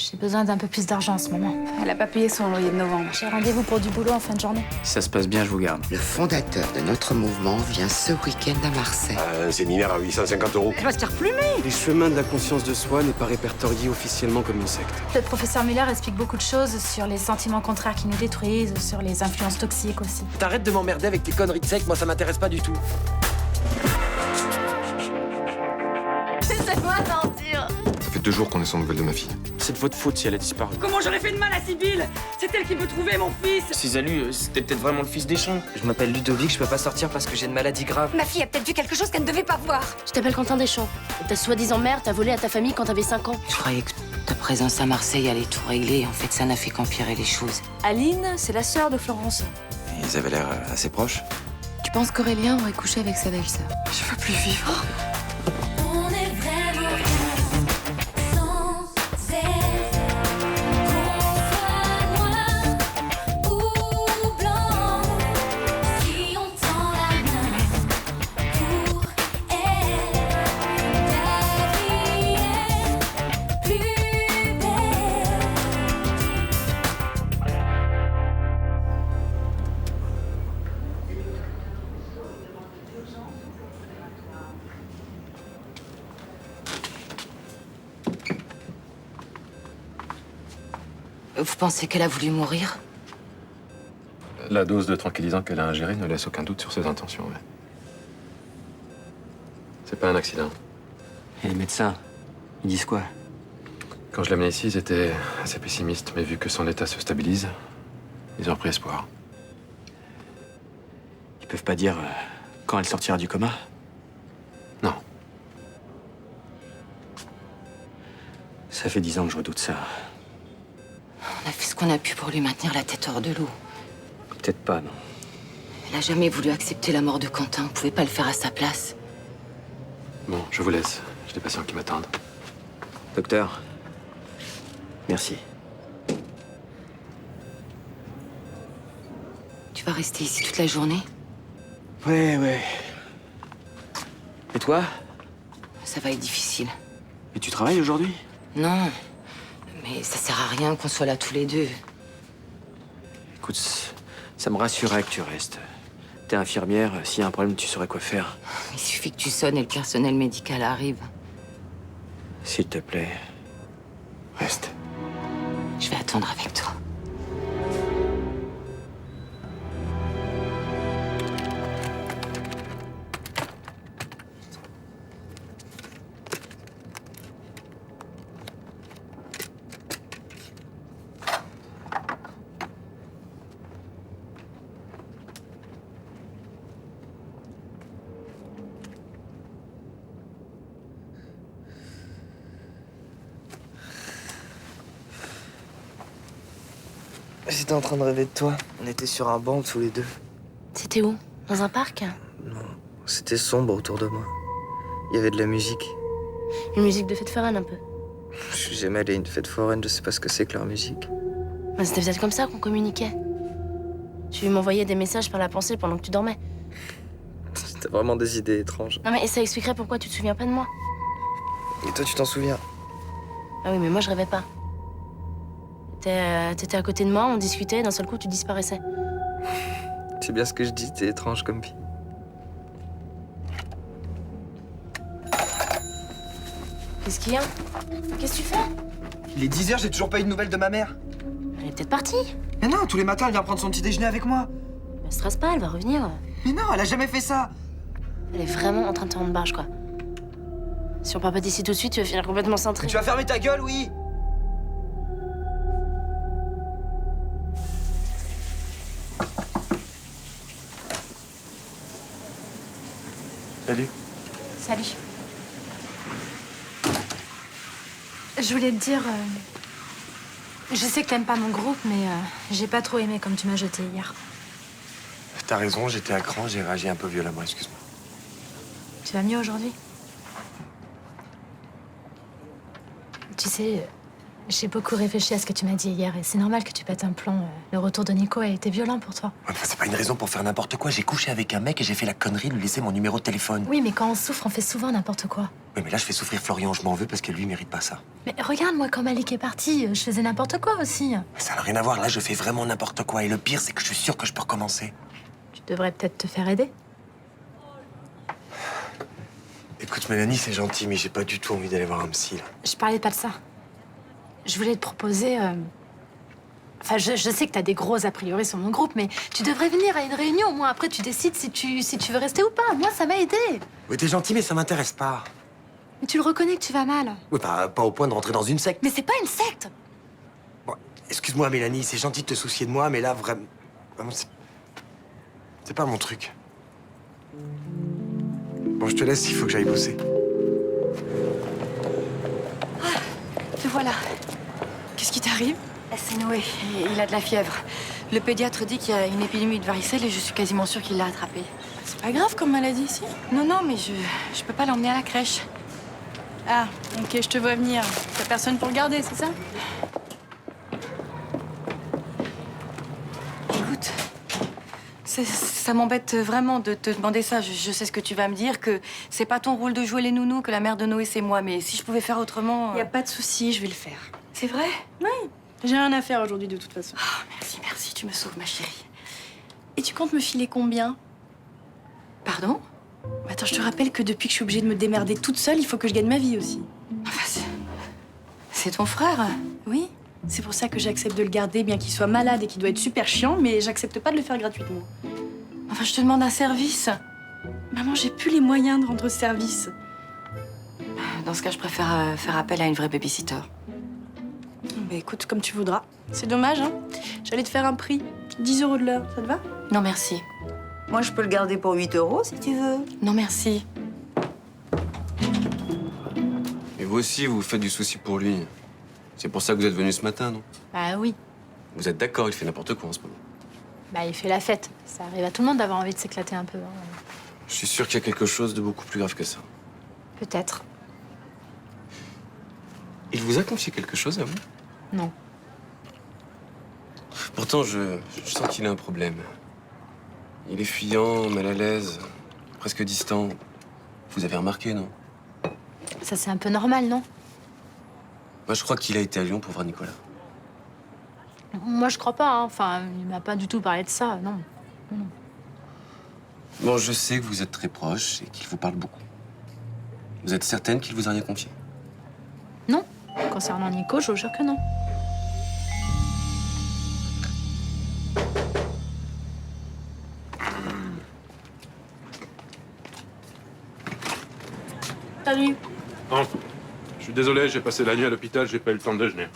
J'ai besoin d'un peu plus d'argent en ce moment. Elle a pas payé son loyer de novembre. J'ai rendez-vous pour du boulot en fin de journée. Si ça se passe bien, je vous garde. Le fondateur de notre mouvement vient ce week-end à Marseille. Un séminaire à 850 €. Elle va se faire plumer. Les chemins de la conscience de soi n'est pas répertorié officiellement comme une secte. Le professeur Muller explique beaucoup de choses sur les sentiments contraires qui nous détruisent, sur les influences toxiques aussi. T'arrêtes de m'emmerder avec tes conneries de secte, moi ça m'intéresse pas du tout. Laissez-moi mentir. Ça fait 2 jours qu'on est sans nouvelles de ma fille. C'est de votre faute si elle a disparu. Comment j'aurais fait de mal à Sibylle? C'est elle qui peut trouver mon fils. Cisalu, c'était peut-être vraiment le fils des champs. Je m'appelle Ludovic, je peux pas sortir parce que j'ai une maladie grave. Ma fille a peut-être vu quelque chose qu'elle ne devait pas voir. Je t'appelle Quentin Deschamps. Ta soi-disant mère t'a volé à ta famille quand t'avais 5 ans. Je croyais que ta présence à Marseille allait tout régler. En fait, ça n'a fait qu'empirer les choses. Aline, c'est la sœur de Florence. Ils avaient l'air assez proches. Tu penses qu'Aurélien aurait couché avec sa belle-sœur? Je veux plus vivre. On est vraiment bien sans elle. Qu'on soit noir ou blanc, si on tend la main pour elle, la vie est plus belle. Vous pensez qu'elle a voulu mourir? La dose de tranquillisant qu'elle a ingérée ne laisse aucun doute sur ses intentions. Ouais. C'est pas un accident. Et les médecins, ils disent quoi? Quand je l'ai amenée ici, ils étaient assez pessimistes, mais vu que son état se stabilise, ils ont repris espoir. Ils peuvent pas dire quand elle sortira du coma? Non. Ça fait 10 ans que je redoute ça. On a fait ce qu'on a pu pour lui maintenir la tête hors de l'eau. Peut-être pas, non. Elle a jamais voulu accepter la mort de Quentin. On pouvait pas le faire à sa place. Bon, je vous laisse. J'ai des patients qui m'attendent. Docteur, merci. Tu vas rester ici toute la journée? Ouais. Et toi? Ça va être difficile. Et tu travailles aujourd'hui? Non, mais ça sert à rien qu'on soit là tous les deux. Écoute, ça me rassurait que tu restes. T'es infirmière, s'il y a un problème, tu saurais quoi faire. Il suffit que tu sonnes et le personnel médical arrive. S'il te plaît, reste. Je vais attendre avec toi. J'étais en train de rêver de toi. On était sur un banc tous les deux. C'était où? Dans un parc? Non, c'était sombre autour de moi. Il y avait de la musique. Une musique de fête foraine un peu. Je suis jamais allé à une fête foraine, je sais pas ce que c'est que leur musique. Mais c'était peut-être comme ça qu'on communiquait. Tu m'envoyais des messages par la pensée pendant que tu dormais. T'as vraiment des idées étranges. Non mais ça expliquerait pourquoi tu te souviens pas de moi. Et toi, tu t'en souviens? Ah oui, mais moi je rêvais pas. T'étais à côté de moi, on discutait, et d'un seul coup tu disparaissais. C'est bien ce que je dis, t'es étrange comme fille. Qu'est-ce qu'il y a? Qu'est-ce que tu fais? Il est 10 h, j'ai toujours pas eu de nouvelles de ma mère. Elle est peut-être partie. Mais non, tous les matins, elle vient prendre son petit déjeuner avec moi. Ne stresse pas, elle va revenir. Mais non, elle a jamais fait ça. Elle est vraiment en train de te rendre barge, quoi. Si on part pas d'ici tout de suite, tu vas finir complètement cintré. Tu vas fermer ta gueule, oui. Salut. Salut. Je voulais te dire... je sais que t'aimes pas mon groupe, mais j'ai pas trop aimé comme tu m'as jeté hier. T'as raison, j'étais à cran, j'ai réagi un peu violemment, excuse-moi. Tu vas mieux aujourd'hui? Tu sais, J'ai beaucoup réfléchi à ce que tu m'as dit hier et c'est normal que tu pètes un plomb. Le retour de Nico a été violent pour toi. Ouais, mais c'est pas une raison pour faire n'importe quoi. J'ai couché avec un mec et j'ai fait la connerie de lui laisser mon numéro de téléphone. Oui, mais quand on souffre, on fait souvent n'importe quoi. Oui, mais là, je fais souffrir Florian. Je m'en veux parce que lui, il mérite pas ça. Mais regarde, moi, quand Malik est parti, je faisais n'importe quoi aussi. Mais ça n'a rien à voir. Là, je fais vraiment n'importe quoi. Et le pire, c'est que je suis sûr que je peux recommencer. Tu devrais peut-être te faire aider. Écoute, Mélanie, c'est gentil, mais j'ai pas du tout envie d'aller voir un psy, là. Je parlais pas de ça. Je voulais te proposer... Enfin, je sais que t'as des gros a priori sur mon groupe, mais tu devrais venir à une réunion. Moi, après, tu décides si tu veux rester ou pas. Moi, ça m'a aidé. Oui, t'es gentil, mais ça m'intéresse pas. Mais tu le reconnais que tu vas mal. Oui, pas au point de rentrer dans une secte. Mais c'est pas une secte. Bon, excuse-moi, Mélanie, c'est gentil de te soucier de moi, mais là, vraiment c'est pas mon truc. Bon, je te laisse, il faut que j'aille bosser. Te voilà. Qu'est-ce qui t'arrive? C'est Noé. Il a de la fièvre. Le pédiatre dit qu'il y a une épidémie de varicelle et je suis quasiment sûre qu'il l'a attrapé. C'est pas grave comme maladie ici. Non, non, mais je peux pas l'emmener à la crèche. Ah, ok, je te vois venir. T'as personne pour le garder, c'est ça? Écoute, ça m'embête vraiment de te demander ça. Je sais ce que tu vas me dire, que c'est pas ton rôle de jouer les nounous, que la mère de Noé, c'est moi. Mais si je pouvais faire autrement... Y a pas de souci, je vais le faire. C'est vrai? Oui. J'ai rien à faire aujourd'hui de toute façon. Oh, merci, merci, tu me sauves, ma chérie. Et tu comptes me filer combien? Pardon? Attends, je te rappelle que depuis que je suis obligée de me démerder toute seule, il faut que je gagne ma vie aussi. Enfin, c'est ton frère? Oui. C'est pour ça que j'accepte de le garder, bien qu'il soit malade et qu'il doit être super chiant, mais j'accepte pas de le faire gratuitement. Enfin, je te demande un service. Maman, j'ai plus les moyens de rendre service. Dans ce cas, je préfère faire appel à une vraie babysitter. Bah écoute, comme tu voudras. C'est dommage, hein. J'allais te faire un prix. 10 € de l'heure, ça te va? Non, merci. Moi, je peux le garder pour 8 € si tu veux. Non, merci. Et vous aussi, vous faites du souci pour lui. C'est pour ça que vous êtes venu ce matin, non? Bah oui. Vous êtes d'accord, il fait n'importe quoi en ce moment. Bah, il fait la fête. Ça arrive à tout le monde d'avoir envie de s'éclater un peu. Hein. Je suis sûr qu'il y a quelque chose de beaucoup plus grave que ça. Peut-être. Il vous a confié quelque chose à vous? Non. Pourtant, je sens qu'il a un problème. Il est fuyant, mal à l'aise, presque distant. Vous avez remarqué, non? Ça, c'est un peu normal, non? Moi, je crois qu'il a été à Lyon pour voir Nicolas. Moi, je crois pas. Hein. Enfin, il m'a pas du tout parlé de ça, non. Non. Bon, je sais que vous êtes très proches et qu'il vous parle beaucoup. Vous êtes certaine qu'il vous a rien confié? Non. Concernant Nico, je vous jure que non. Salut. Non, je suis désolé, j'ai passé la nuit à l'hôpital, j'ai pas eu le temps de déjeuner.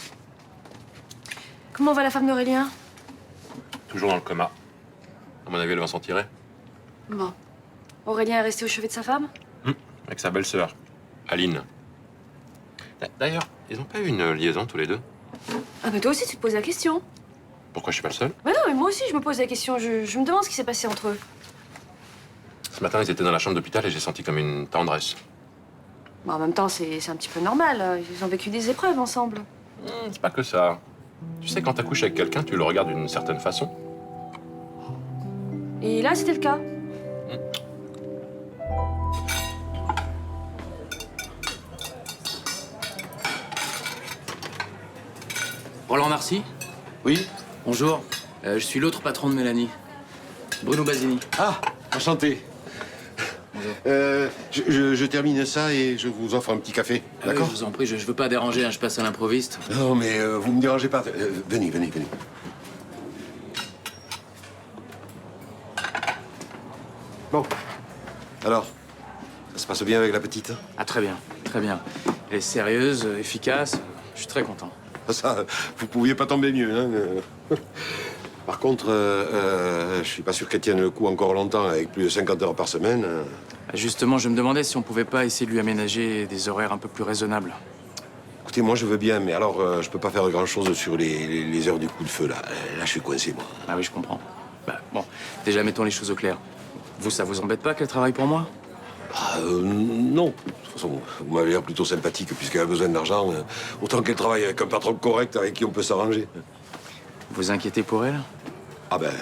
Comment va la femme d'Aurélien? Toujours dans le coma. À mon avis, elle va s'en tirer. Bon. Aurélien est resté au chevet de sa femme? Avec sa belle-sœur, Aline. D'ailleurs, ils n'ont pas eu une liaison tous les deux? Ah bah toi aussi, tu te poses la question. Pourquoi je suis pas le seul? Bah non, mais moi aussi, je me pose la question. Je me demande ce qui s'est passé entre eux. Ce matin, ils étaient dans la chambre d'hôpital et j'ai senti comme une tendresse. Bon, en même temps, c'est un petit peu normal. Ils ont vécu des épreuves ensemble. C'est pas que ça. Tu sais, quand t'accouches avec quelqu'un, tu le regardes d'une certaine façon. Et là, c'était le cas. Roland Narcy? Oui. Bonjour. Je suis l'autre patron de Mélanie. Bruno Basini. Ah, enchanté. Je termine ça et je vous offre un petit café, d'accord? Je vous en prie, je veux pas déranger, hein, je passe à l'improviste. Non, mais vous me dérangez pas. Venez, venez, venez. Bon. Alors, ça se passe bien avec la petite? Ah, très bien, très bien. Elle est sérieuse, efficace, je suis très content. Ça, vous pouviez pas tomber mieux, hein. Par contre, je suis pas sûr qu'elle tienne le coup encore longtemps avec plus de 50 heures par semaine. Justement, je me demandais si on pouvait pas essayer de lui aménager des horaires un peu plus raisonnables. Écoutez, moi je veux bien, mais alors je peux pas faire grand-chose sur les heures du coup de feu, là. Là, je suis coincé, moi. Ah oui, je comprends. Bah, bon, déjà, mettons les choses au clair. Vous, ça vous embête pas qu'elle travaille pour moi? Non. De toute façon, vous m'avez l'air plutôt sympathique, puisqu'elle a besoin d'argent. Autant qu'elle travaille avec un patron correct avec qui on peut s'arranger. Vous inquiétez pour elle? Ah ben,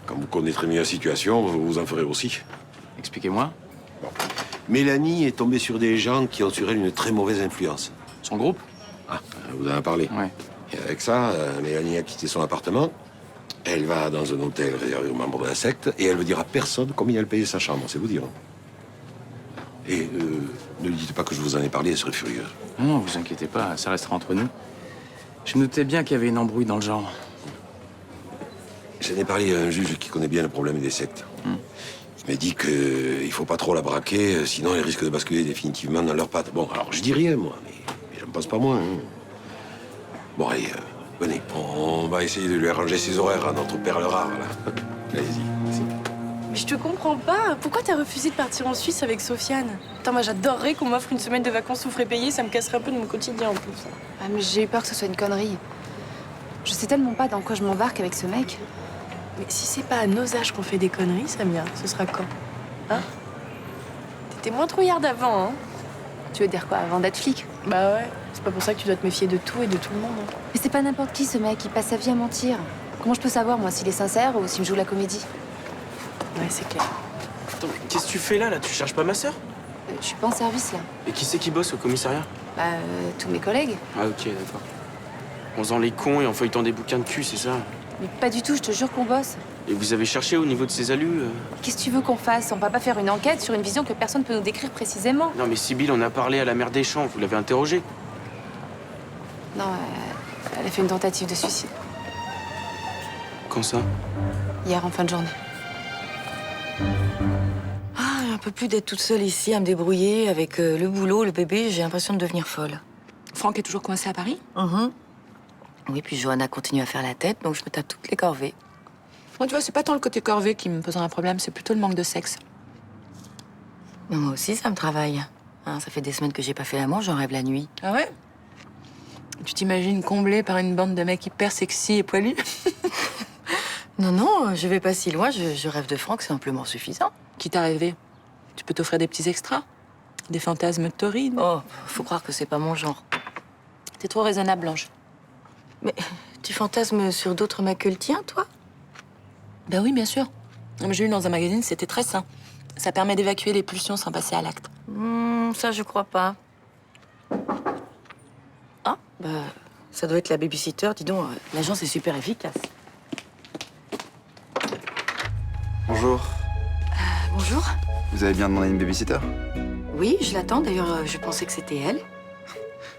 quand vous connaîtrez mieux la situation, vous en ferez aussi. Expliquez-moi. Mélanie est tombée sur des gens qui ont sur elle une très mauvaise influence. Son groupe? Ah, vous en avez parlé. Ouais. Et avec ça, Mélanie a quitté son appartement. Elle va dans un hôtel réservé aux membres de la secte et elle veut dire à personne combien elle payait sa chambre, c'est vous dire. Et ne lui dites pas que je vous en ai parlé, elle serait furieuse. Non, vous inquiétez pas, ça restera entre nous. Je me doutais bien qu'il y avait une embrouille dans le genre. J'en ai parlé à un juge qui connaît bien le problème des sectes. Il m'a dit qu'il faut pas trop la braquer, sinon elle risque de basculer définitivement dans leurs pattes. Bon, alors je dis rien, moi, mais j'en pense pas moins. Hein. Bon, allez, venez, on va essayer de lui arranger ses horaires à notre perle rare, là. Allez-y. Mais je te comprends pas. Pourquoi t'as refusé de partir en Suisse avec Sofiane? Putain, moi j'adorerais qu'on m'offre une semaine de vacances sous frais payés, ça me casserait un peu de mon quotidien en plus. Ah, mais j'ai eu peur que ce soit une connerie. Je sais tellement pas dans quoi je m'embarque avec ce mec. Mais si c'est pas à nos âges qu'on fait des conneries, Samia, ce sera quand? Hein? T'étais moins trouillarde avant, hein? Tu veux dire quoi, avant d'être flic? Bah ouais, c'est pas pour ça que tu dois te méfier de tout et de tout le monde. Hein. Mais c'est pas n'importe qui, ce mec, il passe sa vie à mentir. Comment je peux savoir, moi, s'il est sincère ou s'il me joue la comédie? Ouais, c'est clair. Attends, qu'est-ce que tu fais là Tu cherches pas ma sœur? Je suis pas en service, là. Et qui c'est qui bosse au commissariat? Bah, tous mes collègues. Ah ok, d'accord. En faisant les cons et en feuilletant des bouquins de cul, c'est ça? Mais pas du tout, je te jure qu'on bosse. Et vous avez cherché au niveau de ses allus Qu'est-ce que tu veux qu'on fasse? On va pas faire une enquête sur une vision que personne peut nous décrire précisément. Non mais Sibylle en a parlé à la mère des Champs, vous l'avez interrogée? Non, elle a fait une tentative de suicide. Quand ça? Hier, en fin de journée. Ah, j'en peux plus d'être toute seule ici à me débrouiller avec le boulot, le bébé. J'ai l'impression de devenir folle. Franck est toujours coincé à Paris? Oui, puis Johanna continue à faire la tête, donc je me tape toutes les corvées. Moi, tu vois, c'est pas tant le côté corvée qui me pose un problème, c'est plutôt le manque de sexe. Mais moi aussi, ça me travaille. Hein, ça fait des semaines que j'ai pas fait l'amour, j'en rêve la nuit. Ah ouais? Tu t'imagines comblée par une bande de mecs hyper sexy et poilus? Non, non, je vais pas si loin. Je rêve de Franck, c'est amplement suffisant. Qui t'a rêvé? Tu peux t'offrir des petits extras? Des fantasmes torrides? Oh, faut croire que c'est pas mon genre. T'es trop raisonnable, Blanche. Mais tu fantasmes sur d'autres mecs que le tien, toi? Ben oui, bien sûr. J'ai lu dans un magazine, c'était très sain. Ça permet d'évacuer les pulsions sans passer à l'acte. Ça, je crois pas. Ah, bah, ça doit être la babysitter. Dis donc, l'agence est super efficace. Bonjour. Bonjour. Vous avez bien demandé une babysitter? Oui, je l'attends. D'ailleurs, je pensais que c'était elle.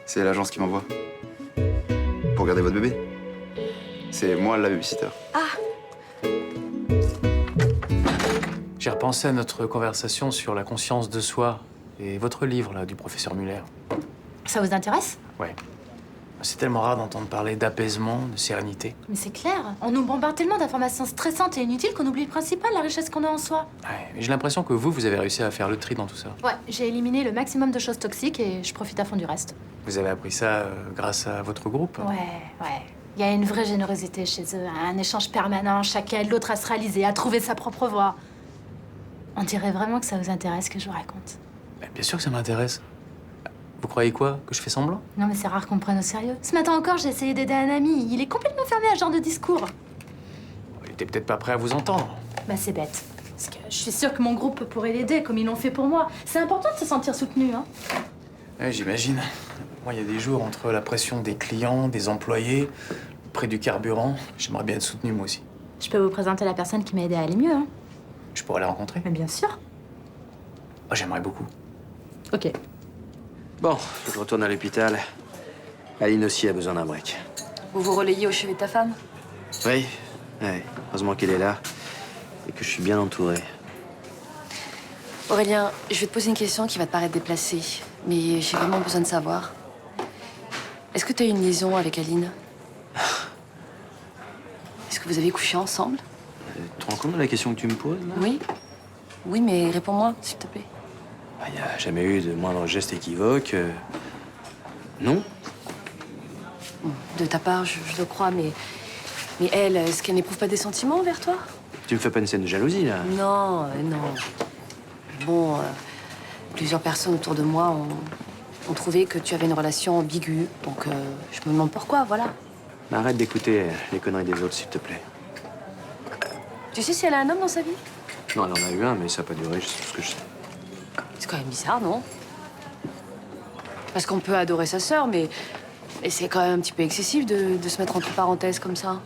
C'est l'agence qui m'envoie. Pour garder votre bébé. C'est moi la babysitter. J'ai repensé à notre conversation sur la conscience de soi et votre livre, là, du professeur Muller. Ça vous intéresse? Ouais. C'est tellement rare d'entendre parler d'apaisement, de sérénité. Mais c'est clair, on nous bombarde tellement d'informations stressantes et inutiles qu'on oublie le principal, la richesse qu'on a en soi. Ouais, mais j'ai l'impression que vous avez réussi à faire le tri dans tout ça. Ouais, j'ai éliminé le maximum de choses toxiques et je profite à fond du reste. Vous avez appris ça grâce à votre groupe? Ouais. Il y a une vraie générosité chez eux, un échange permanent, chacun aide l'autre à se réaliser, à trouver sa propre voie. On dirait vraiment que ça vous intéresse que je vous raconte. Bien sûr que ça m'intéresse. Vous croyez quoi? Que je fais semblant? Non mais c'est rare qu'on me prenne au sérieux. Ce matin encore, j'ai essayé d'aider un ami. Il est complètement fermé à ce genre de discours. Il était peut-être pas prêt à vous entendre. Bah c'est bête. Parce que je suis sûre que mon groupe pourrait l'aider comme ils l'ont fait pour moi. C'est important de se sentir soutenu, hein. Ouais, j'imagine. Moi, il y a des jours entre la pression des clients, des employés, le prix du carburant. J'aimerais bien être soutenu, moi aussi. Je peux vous présenter la personne qui m'a aidé à aller mieux, hein. Je pourrais la rencontrer? Mais bien sûr. Oh, j'aimerais beaucoup. Ok. Bon, faut que je retourne à l'hôpital. Aline aussi a besoin d'un break. Vous vous relayez au chevet de ta femme? Oui, heureusement qu'elle est là et que je suis bien entouré. Aurélien, je vais te poser une question qui va te paraître déplacée, mais j'ai vraiment besoin de savoir. Est-ce que tu as eu une liaison avec Aline? Est-ce que vous avez couché ensemble? Tu te rends compte de la question que tu me poses, là? Oui. Oui, mais réponds-moi, s'il te plaît. Il n'y a jamais eu de moindre geste équivoque. Non. De ta part, je le crois, mais elle, est-ce qu'elle n'éprouve pas des sentiments envers toi? Tu me fais pas une scène de jalousie, là? Non, non. Bon, Plusieurs personnes autour de moi ont trouvé que tu avais une relation ambiguë. Donc, je me demande pourquoi, voilà. Mais arrête d'écouter les conneries des autres, s'il te plaît. Tu sais si elle a un homme dans sa vie? Non, elle en a eu un, mais ça n'a pas duré, c'est tout ce que je sais. C'est quand même bizarre, non? Parce qu'on peut adorer sa sœur, mais c'est quand même un petit peu excessif de se mettre entre parenthèses comme ça.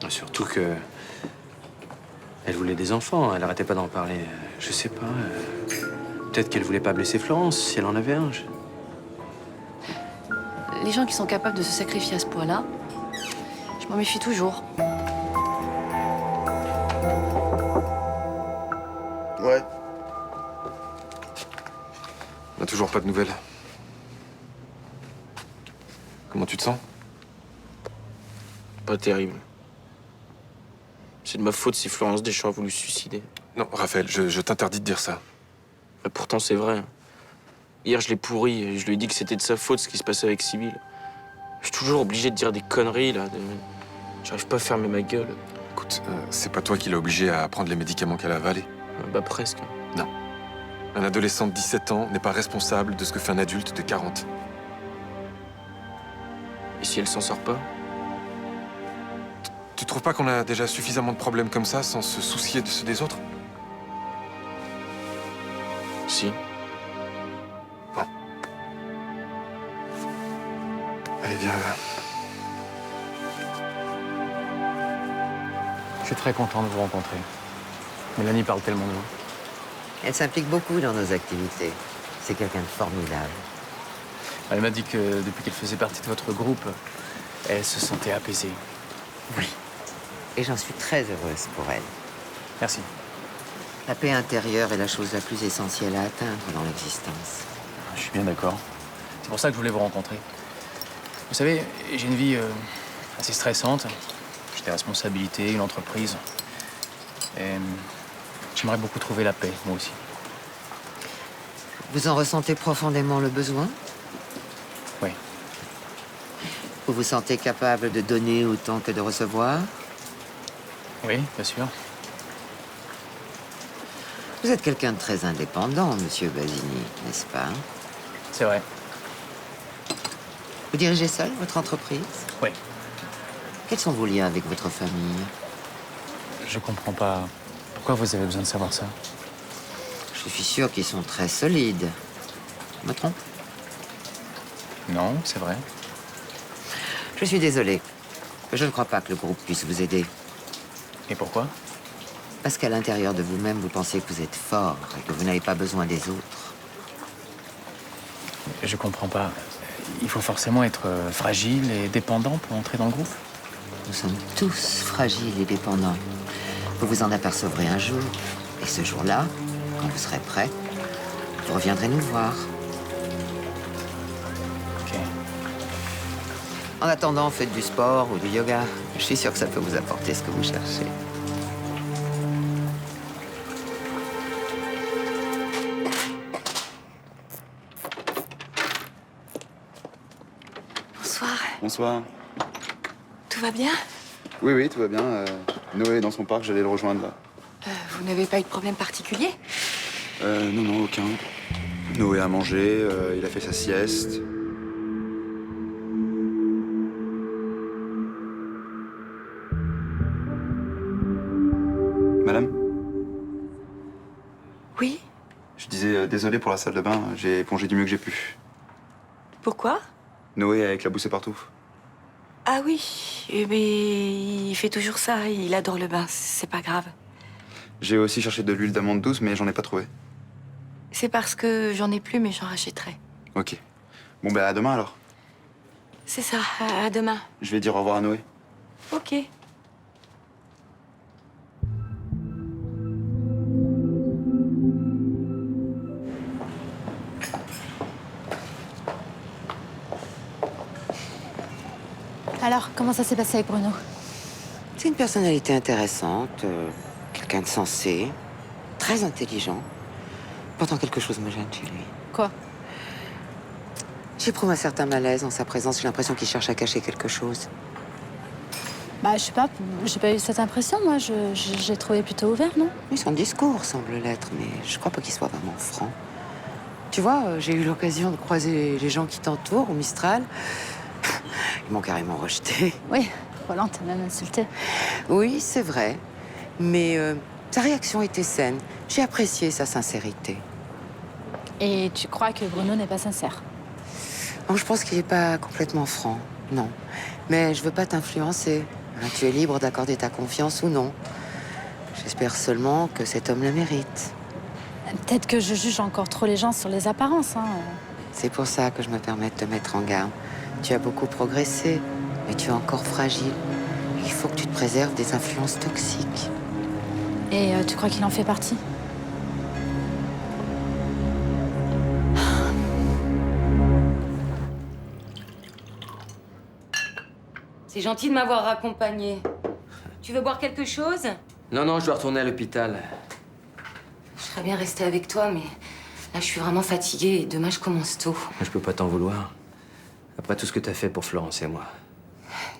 Surtout que... Elle voulait des enfants, elle arrêtait pas d'en parler. Je sais pas... Peut-être qu'elle voulait pas blesser Florence, si elle en avait un. Les gens qui sont capables de se sacrifier à ce point-là, je m'en méfie toujours. Ouais. On n'a toujours pas de nouvelles. Comment tu te sens? Pas terrible. C'est de ma faute si Florence Deschamps a voulu se suicider. Non, Raphaël, je t'interdis de dire ça. Et pourtant, c'est vrai. Hier, je l'ai pourri et je lui ai dit que c'était de sa faute ce qui se passait avec Sibylle. Je suis toujours obligé de dire des conneries, là. J'arrive pas à fermer ma gueule. Écoute, c'est pas toi qui l'as obligée à prendre les médicaments qu'elle a avalés. Bah, presque. Non. Un adolescent de 17 ans n'est pas responsable de ce que fait un adulte de 40. Et si elle s'en sort pas? Tu trouves pas qu'on a déjà suffisamment de problèmes comme ça sans se soucier de ceux des autres? Si. Bon. Allez, viens. Je suis très content de vous rencontrer. Mélanie parle tellement de vous. Elle s'implique beaucoup dans nos activités. C'est quelqu'un de formidable. Elle m'a dit que depuis qu'elle faisait partie de votre groupe, elle se sentait apaisée. Oui. Et j'en suis très heureuse pour elle. Merci. La paix intérieure est la chose la plus essentielle à atteindre dans l'existence. Je suis bien d'accord. C'est pour ça que je voulais vous rencontrer. Vous savez, j'ai une vie assez stressante. J'ai des responsabilités, une entreprise. Et j'aimerais beaucoup trouver la paix, moi aussi. Vous en ressentez profondément le besoin? Oui. Vous vous sentez capable de donner autant que de recevoir? Oui, bien sûr. Vous êtes quelqu'un de très indépendant, monsieur Basini, n'est-ce pas? C'est vrai. Vous dirigez seul votre entreprise? Oui. Quels sont vos liens avec votre famille? Je comprends pas. Pourquoi vous avez besoin de savoir ça? Je suis sûr qu'ils sont très solides. Je me trompe? Non, c'est vrai. Je suis désolé. Je ne crois pas que le groupe puisse vous aider. Et pourquoi? Parce qu'à l'intérieur de vous-même, vous pensez que vous êtes fort et que vous n'avez pas besoin des autres. Je comprends pas. Il faut forcément être fragile et dépendant pour entrer dans le groupe? Nous sommes tous fragiles et dépendants. Vous vous en apercevrez un jour. Et ce jour-là, quand vous serez prêt, vous reviendrez nous voir. Ok. En attendant, faites du sport ou du yoga. Je suis sûr que ça peut vous apporter ce que vous cherchez. Bonsoir. Bonsoir. Tout va bien? Oui, oui, tout va bien. Noé est dans son parc, j'allais le rejoindre là. Vous n'avez pas eu de problème particulier? Non, non, aucun. Noé a mangé, il a fait sa sieste. Madame? Oui? Je disais désolé pour la salle de bain, j'ai épongé du mieux que j'ai pu. Pourquoi? Noé a éclaboussé partout. Ah oui, mais il fait toujours ça, il adore le bain, c'est pas grave. J'ai aussi cherché de l'huile d'amande douce, mais j'en ai pas trouvé. C'est parce que j'en ai plus, mais j'en rachèterai. Ok. Bon, ben à demain alors. C'est ça, à demain. Je vais dire au revoir à Noé. Ok. Alors, comment ça s'est passé avec Bruno? C'est une personnalité intéressante, quelqu'un de sensé, très intelligent. Pourtant, quelque chose me gêne chez lui. Quoi? J'éprouve un certain malaise en sa présence. J'ai l'impression qu'il cherche à cacher quelque chose. Bah, je sais pas, j'ai pas eu cette impression, moi. J'ai trouvé plutôt ouvert, non? Oui, son discours semble l'être, mais je crois pas qu'il soit vraiment franc. Tu Tu vois, j'ai eu l'occasion de croiser les gens qui t'entourent au Mistral. Ils m'ont carrément rejeté. Oui, Roland t'a même insulté. Oui, c'est vrai. Mais sa réaction était saine. J'ai apprécié sa sincérité. Et tu crois que Bruno n'est pas sincère? Non, je pense qu'il n'est pas complètement franc, non. Mais je veux pas t'influencer. Hein, tu es libre d'accorder ta confiance ou non. J'espère seulement que cet homme le mérite. Peut-être que je juge encore trop les gens sur les apparences. Hein. C'est pour ça que je me permets de te mettre en garde. Tu as beaucoup progressé, mais tu es encore fragile. Il faut que tu te préserves des influences toxiques. Et tu crois qu'il en fait partie? C'est gentil de m'avoir accompagnée. Tu veux boire quelque chose? Non, non, je dois retourner à l'hôpital. Je serais bien restée avec toi, mais là, je suis vraiment fatiguée et demain, je commence tôt. Je peux pas t'en vouloir. Après tout ce que t'as fait pour Florence et moi.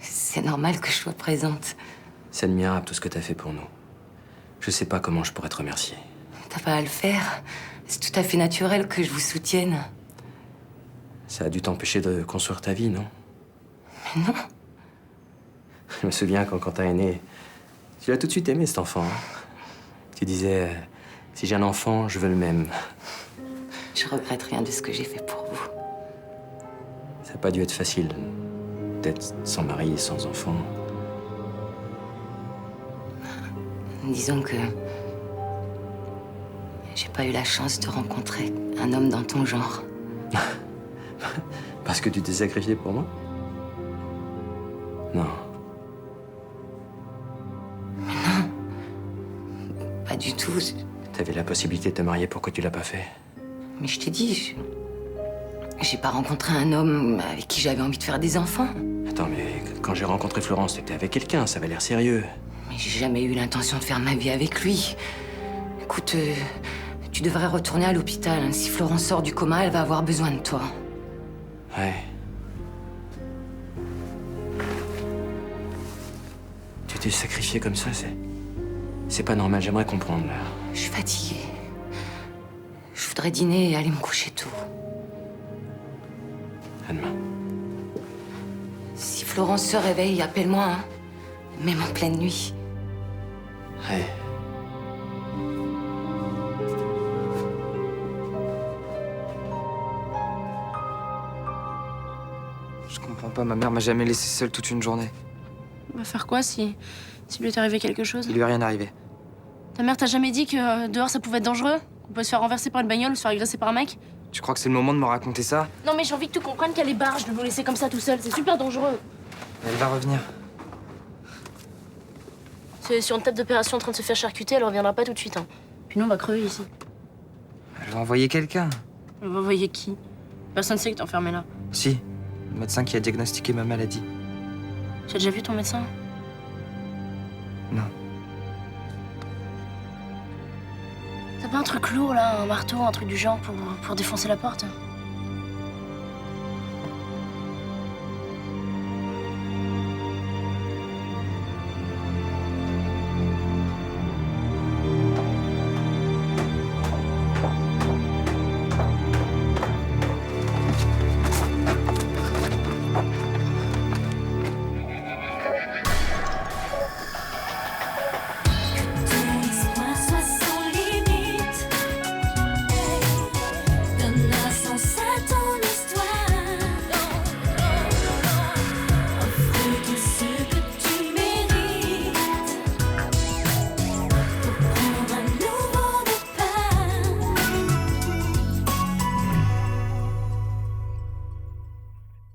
C'est normal que je sois présente. C'est admirable tout ce que t'as fait pour nous. Je sais pas comment je pourrais te remercier. T'as pas à le faire. C'est tout à fait naturel que je vous soutienne. Ça a dû t'empêcher de construire ta vie, non? Mais non. Je me souviens quand t'as né, tu l'as tout de suite aimé, cet enfant. Hein. Tu disais, si j'ai un enfant, je veux le même. Je regrette rien de ce que j'ai fait pour vous. Ça n'a pas dû être facile d'être sans mari et sans enfant. Disons que j'ai pas eu la chance de rencontrer un homme dans ton genre. Parce que tu t'es sacrifié pour moi? Non. Pas du tout. T'avais la possibilité de te marier, pourquoi tu l'as pas fait? Mais je t'ai dit, j'ai pas rencontré un homme avec qui j'avais envie de faire des enfants. Attends, mais quand j'ai rencontré Florence, t'étais avec quelqu'un, ça avait l'air sérieux. Mais j'ai jamais eu l'intention de faire ma vie avec lui. Écoute, tu devrais retourner à l'hôpital. Hein. Si Florence sort du coma, elle va avoir besoin de toi. Ouais. Tu t'es sacrifié comme ça, c'est pas normal, j'aimerais comprendre, là. Je suis fatiguée. Je voudrais dîner et aller me coucher tôt. À demain. Si Florence se réveille, appelle-moi, hein. Même en pleine nuit. Ouais. Je comprends pas, ma mère m'a jamais laissé seule toute une journée. On va faire quoi si lui est arrivé quelque chose? Il lui est rien arrivé. Ta mère t'a jamais dit que dehors ça pouvait être dangereux? Qu'on pouvait se faire renverser par une bagnole ou se faire agresser par un mec? Tu crois que c'est le moment de me raconter ça? Non mais j'ai envie que tu comprennes qu'elle est barge de nous laisser comme ça tout seul. C'est super dangereux. Elle va revenir. C'est sur une table d'opération en train de se faire charcuter, elle reviendra pas tout de suite. Hein. Puis nous on va crever ici. Elle va envoyer quelqu'un. On va envoyer qui? Personne sait que t'es enfermé là. Si, le médecin qui a diagnostiqué ma maladie. Tu as déjà vu ton médecin? Non. T'as pas un truc lourd là, un marteau, un truc du genre pour défoncer la porte?